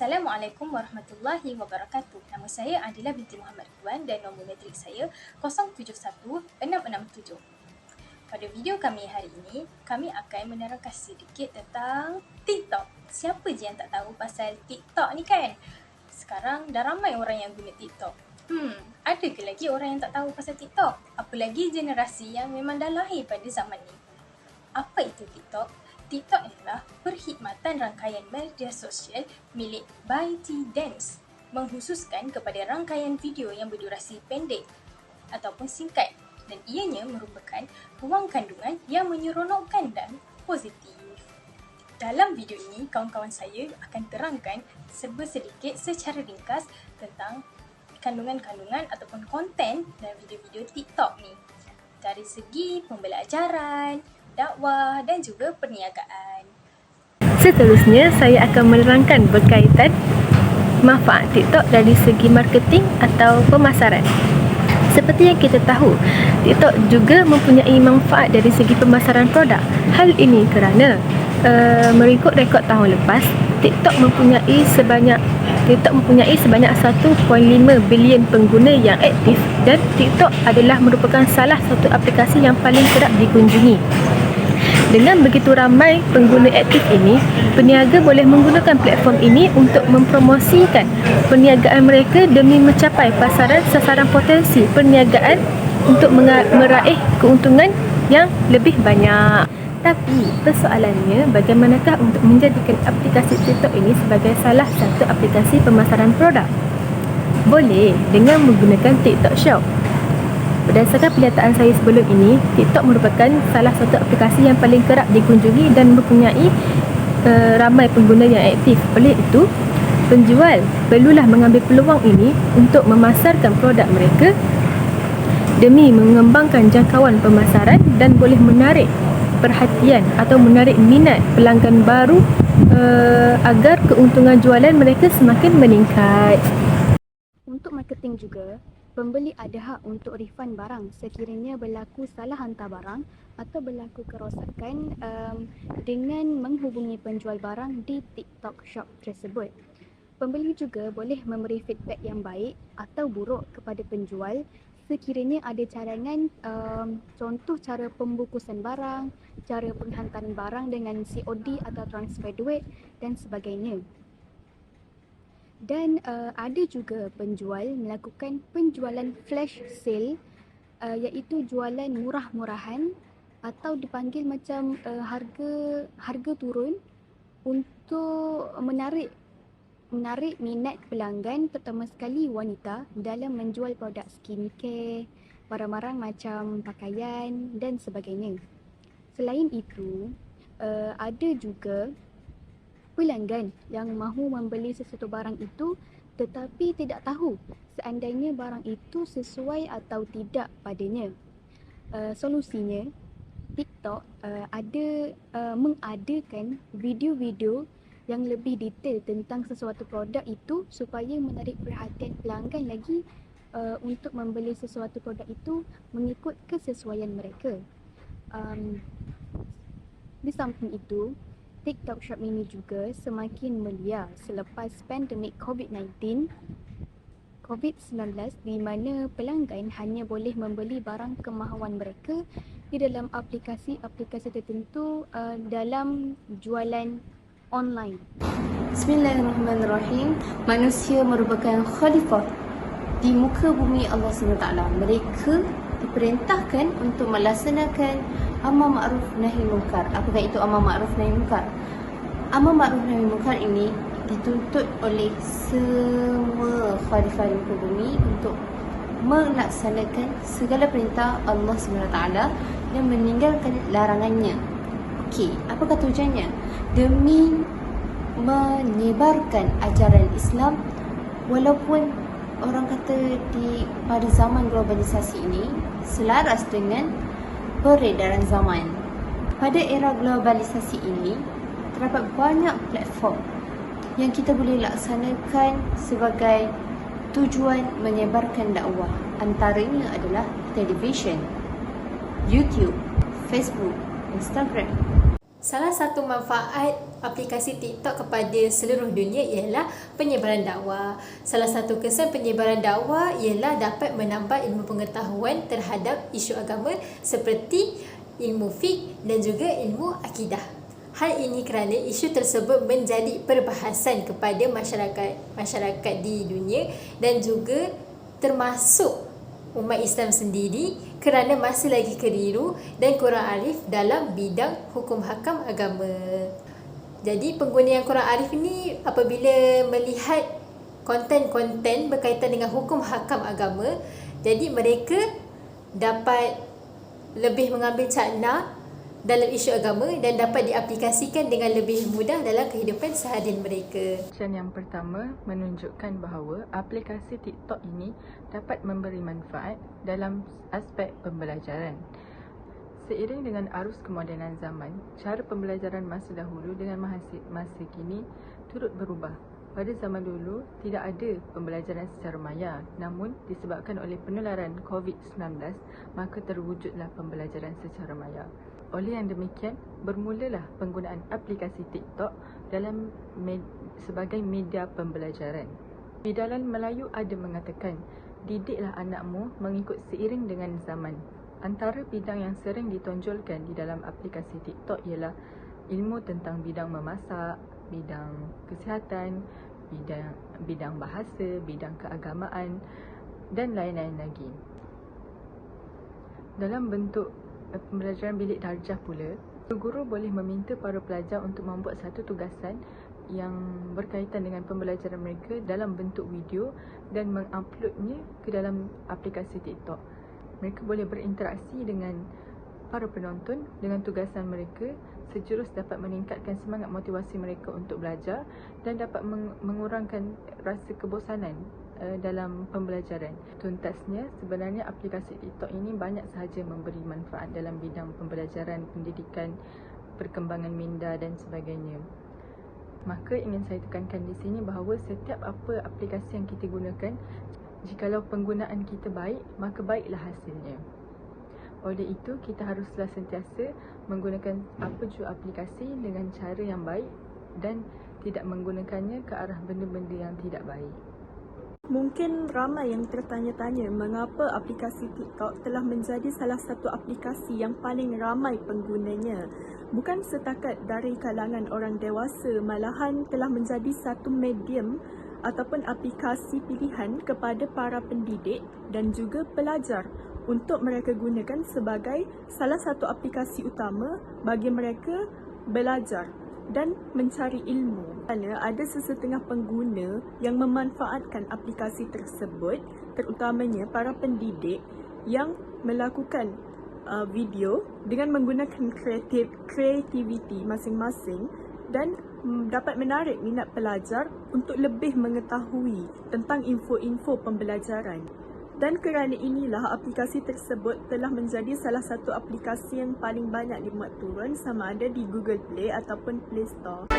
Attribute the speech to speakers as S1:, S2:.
S1: Assalamualaikum warahmatullahi wabarakatuh. Nama saya Adila binti Muhammad Ridwan dan nombor matrik saya 071667. Pada video kami hari ini, kami akan menerangkan sedikit tentang TikTok. Siapa je yang tak tahu pasal TikTok ni kan? Sekarang dah ramai orang yang guna TikTok. Ada ke lagi orang yang tak tahu pasal TikTok? Apalagi generasi yang memang dah lahir pada zaman ni. Apa itu TikTok? TikTok adalah perkhidmatan rangkaian media sosial milik ByteDance, mengkhususkan kepada rangkaian video yang berdurasi pendek ataupun singkat, dan ianya merupakan ruang kandungan yang menyeronokkan dan positif. Dalam video ini, kawan-kawan saya akan terangkan sedikit secara ringkas tentang kandungan-kandungan ataupun konten dalam video-video TikTok ni, dari segi pembelajaran, dakwah dan juga perniagaan.
S2: Seterusnya, saya akan menerangkan berkaitan manfaat TikTok dari segi marketing atau pemasaran. Seperti yang kita tahu, TikTok juga mempunyai manfaat dari segi pemasaran produk. Hal ini kerana mengikut rekod tahun lepas, TikTok mempunyai sebanyak 1.5 bilion pengguna yang aktif, dan TikTok adalah merupakan salah satu aplikasi yang paling kerap dikunjungi. Dengan begitu ramai pengguna aktif ini, peniaga boleh menggunakan platform ini untuk mempromosikan perniagaan mereka demi mencapai sasaran potensi perniagaan untuk meraih keuntungan yang lebih banyak. Tapi persoalannya, bagaimanakah untuk menjadikan aplikasi TikTok ini sebagai salah satu aplikasi pemasaran produk? Boleh dengan menggunakan TikTok Shop. Berdasarkan penyataan saya sebelum ini, TikTok merupakan salah satu aplikasi yang paling kerap dikunjungi dan mempunyai ramai pengguna yang aktif. Oleh itu, penjual perlulah mengambil peluang ini untuk memasarkan produk mereka demi mengembangkan jangkauan pemasaran dan boleh menarik perhatian atau menarik minat pelanggan baru agar keuntungan jualan mereka semakin meningkat. Untuk marketing juga, pembeli ada hak untuk refund barang sekiranya berlaku salah hantar barang atau berlaku kerosakan dengan menghubungi penjual barang di TikTok Shop tersebut. Pembeli juga boleh memberi feedback yang baik atau buruk kepada penjual sekiranya ada cadangan, contoh cara pembukusan barang, cara penghantaran barang dengan COD atau transfer duit dan sebagainya. Dan ada juga penjual melakukan penjualan flash sale, iaitu jualan murah-murahan atau dipanggil macam harga turun untuk menarik minat pelanggan, terutama sekali wanita, dalam menjual produk skincare, barang-barang macam pakaian dan sebagainya. Selain itu, ada juga pelanggan yang mahu membeli sesuatu barang itu tetapi tidak tahu seandainya barang itu sesuai atau tidak padanya. Solusinya, TikTok mengadakan video-video yang lebih detail tentang sesuatu produk itu supaya menarik perhatian pelanggan lagi untuk membeli sesuatu produk itu mengikut kesesuaian mereka. Di samping itu, TikTok Shop ini juga semakin melia selepas pandemik COVID-19 di mana pelanggan hanya boleh membeli barang kemahuan mereka di dalam aplikasi-aplikasi tertentu dalam jualan online.
S3: Bismillahirrahmanirrahim. Manusia merupakan khalifah di muka bumi Allah SWT. Mereka diperintahkan untuk melaksanakan amar ma'ruf nahi munkar. Apakah itu amar ma'ruf nahi munkar? Amar ma'ruf nahi munkar ini dituntut oleh semua khalifah di muka bumi untuk melaksanakan segala perintah Allah SWT dan meninggalkan larangannya. Okey, apakah tujuannya? Demi menyebarkan ajaran Islam, walaupun orang kata pada zaman globalisasi ini selaras dengan peredaran zaman. Pada era globalisasi ini, terdapat banyak platform yang kita boleh laksanakan sebagai tujuan menyebarkan dakwah. Antaranya adalah televisyen, YouTube, Facebook, Instagram.
S4: Salah satu manfaat aplikasi TikTok kepada seluruh dunia ialah penyebaran dakwah. Salah satu kesan penyebaran dakwah ialah dapat menambah ilmu pengetahuan terhadap isu agama seperti ilmu fiqh dan juga ilmu akidah. Hal ini kerana isu tersebut menjadi perbahasan kepada masyarakat di dunia dan juga termasuk umat Islam sendiri kerana masih lagi keliru dan kurang arif dalam bidang hukum hakam agama. Jadi pengguna yang kurang arif ini apabila melihat konten-konten berkaitan dengan hukum hakam agama, jadi mereka dapat lebih mengambil cakna dalam isu agama dan dapat diaplikasikan dengan lebih mudah dalam kehidupan seharian mereka.
S2: Kajian yang pertama menunjukkan bahawa aplikasi TikTok ini dapat memberi manfaat dalam aspek pembelajaran. Seiring dengan arus kemodenan zaman, cara pembelajaran masa dahulu dengan masa kini turut berubah. Pada zaman dulu, tidak ada pembelajaran secara maya, namun disebabkan oleh penularan COVID-19, maka terwujudlah pembelajaran secara maya. Oleh yang demikian, bermulalah penggunaan aplikasi TikTok sebagai media pembelajaran. Bidalan Melayu ada mengatakan, didiklah anakmu mengikut seiring dengan zaman. Antara bidang yang sering ditonjolkan di dalam aplikasi TikTok ialah ilmu tentang bidang memasak, bidang kesihatan, bidang bahasa, bidang keagamaan dan lain-lain lagi. Dalam bentuk pembelajaran bilik darjah pula, guru boleh meminta para pelajar untuk membuat satu tugasan yang berkaitan dengan pembelajaran mereka dalam bentuk video dan menguploadnya ke dalam aplikasi TikTok. Mereka boleh berinteraksi dengan para penonton dengan tugasan mereka. Sejurus dapat meningkatkan semangat motivasi mereka untuk belajar dan dapat mengurangkan rasa kebosanan dalam pembelajaran. Tuntasnya, sebenarnya aplikasi TikTok ini banyak sahaja memberi manfaat dalam bidang pembelajaran, pendidikan, perkembangan minda dan sebagainya. Maka ingin saya tekankan di sini bahawa setiap apa aplikasi yang kita gunakan, jikalau penggunaan kita baik, maka baiklah hasilnya. Oleh itu, kita haruslah sentiasa menggunakan apa jua aplikasi dengan cara yang baik dan tidak menggunakannya ke arah benda-benda yang tidak baik.
S5: Mungkin ramai yang tertanya-tanya mengapa aplikasi TikTok telah menjadi salah satu aplikasi yang paling ramai penggunanya. Bukan setakat dari kalangan orang dewasa, malahan telah menjadi satu medium ataupun aplikasi pilihan kepada para pendidik dan juga pelajar untuk mereka gunakan sebagai salah satu aplikasi utama bagi mereka belajar dan mencari ilmu. Kerana ada sesetengah pengguna yang memanfaatkan aplikasi tersebut, terutamanya para pendidik yang melakukan video dengan menggunakan kreativiti masing-masing dan dapat menarik minat pelajar untuk lebih mengetahui tentang info-info pembelajaran. Dan kerana inilah aplikasi tersebut telah menjadi salah satu aplikasi yang paling banyak dimuat turun sama ada di Google Play ataupun Play Store.